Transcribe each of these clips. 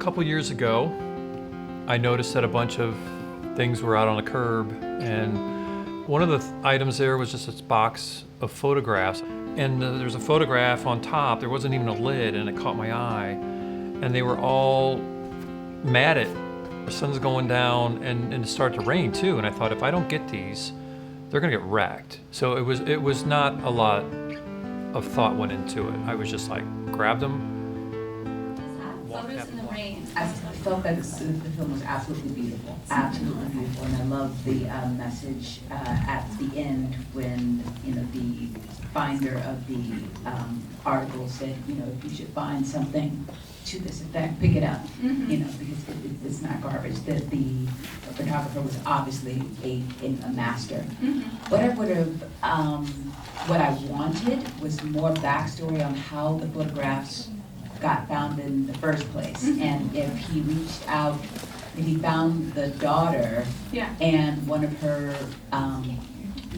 couple years ago, I noticed that a bunch of things were out on the curb, and one of the items there was just this box of photographs. And there's a photograph on top, there wasn't even a lid, and it caught my eye. And they were all matted. The sun's going down, and it started to rain too, and I thought, if I don't get these, they're gonna get wrecked. So it was not a lot of thought went into it. I was just like, grabbed them. Photos in the rain. I felt that the film was absolutely beautiful, and I love the message at the end when the finder of the article said, if you should find something to this effect, pick it up, because it's not garbage. That the photographer was obviously a master. What I would have, what I wanted was more backstory on how the photographs got found in the first place, and if he reached out, if he found the daughter, and one of her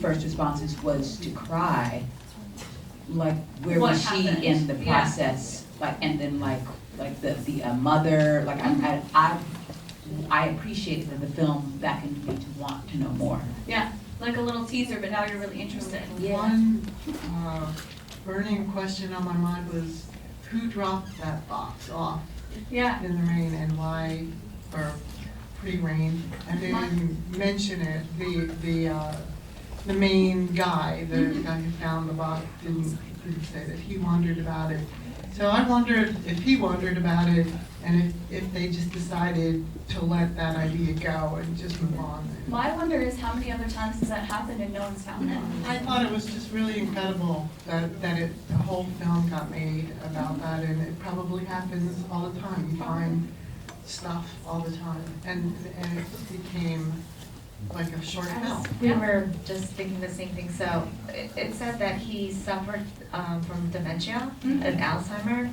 first responses was to cry, like where What was she happened? in the process, and then like the mother, I appreciated that the film beckoned me to want to know more. Yeah, like a little teaser, but now you're really interested. Yeah. One burning question on my mind was, who dropped that box off Yeah. in the rain and why, or pre-rain? And they didn't mention it. The main guy, the guy who found the box, didn't say that he wondered about it. So I wondered if he wondered about it, and if they just decided to let that idea go and just move on. My wonder is how many other times has that happened and no one's found it? I thought it was just really incredible that the whole film got made about that, and it probably happens all the time. You find stuff all the time, and it became like a short film. We were just thinking the same thing. So it said that he suffered from dementia and Alzheimer.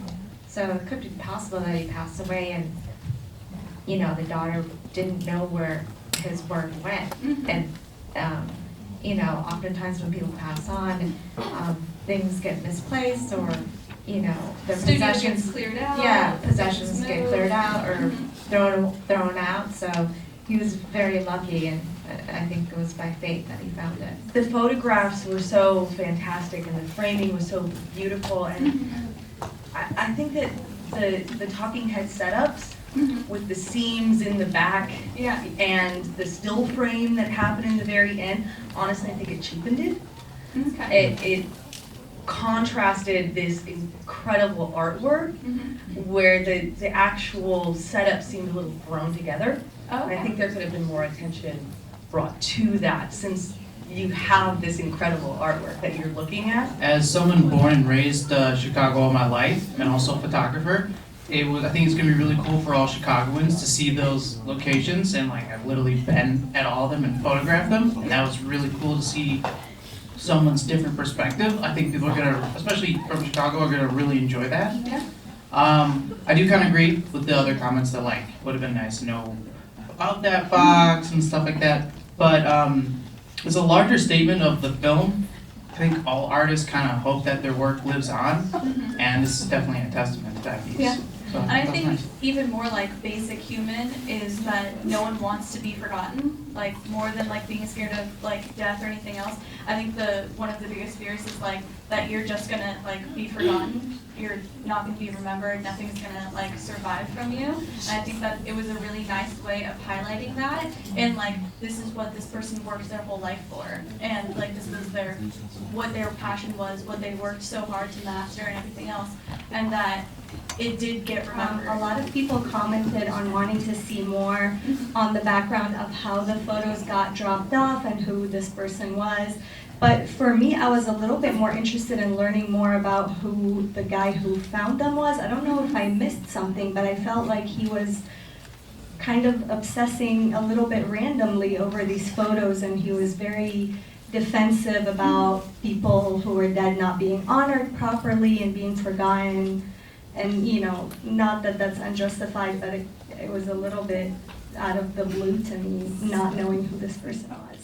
So it could be possible that he passed away, and the daughter didn't know where his work went. And oftentimes when people pass on, things get misplaced, or their Studio possessions gets cleared out. Yeah, possessions get moved. cleared out or thrown out. So he was very lucky, and I think it was by fate that he found it. The photographs were so fantastic, and the framing was so beautiful, and I think that the talking head setups with the seams in the back and the still frame that happened in the very end, honestly, I think it cheapened it. Okay. It contrasted this incredible artwork where the actual setup seemed a little thrown together. And I think there could have been more attention brought to that, since you have this incredible artwork that you're looking at. As someone born and raised Chicago all my life, and also a photographer, I think it's gonna be really cool for all Chicagoans to see those locations, and I've literally been at all of them and photographed them, and that was really cool to see someone's different perspective. I think people are gonna, especially from Chicago, are gonna really enjoy that. Yeah. I do kind of agree with the other comments that would have been nice to know about that box and stuff like that, but as a larger statement of the film, I think all artists kind of hope that their work lives on, and this is definitely a testament to that piece. Yeah. So And I that's think nice. even more basic human is that no one wants to be forgotten, more than being scared of death or anything else. I think one of the biggest fears is that you're just gonna be forgotten. You're not gonna be remembered. Nothing's gonna survive from you. And I think that it was a really nice way of highlighting that. And this is what this person worked their whole life for, and this was what their passion was, what they worked so hard to master, and everything else, and that it did get remembered. A lot of people commented on wanting to see more on the background of how the photos got dropped off and who this person was. But for me, I was a little bit more interested in learning more about who the guy who found them was. I don't know if I missed something, but I felt like he was kind of obsessing a little bit randomly over these photos, and he was very defensive about people who were dead not being honored properly and being forgotten. And not that that's unjustified, but it was a little bit out of the blue to me, not knowing who this person was.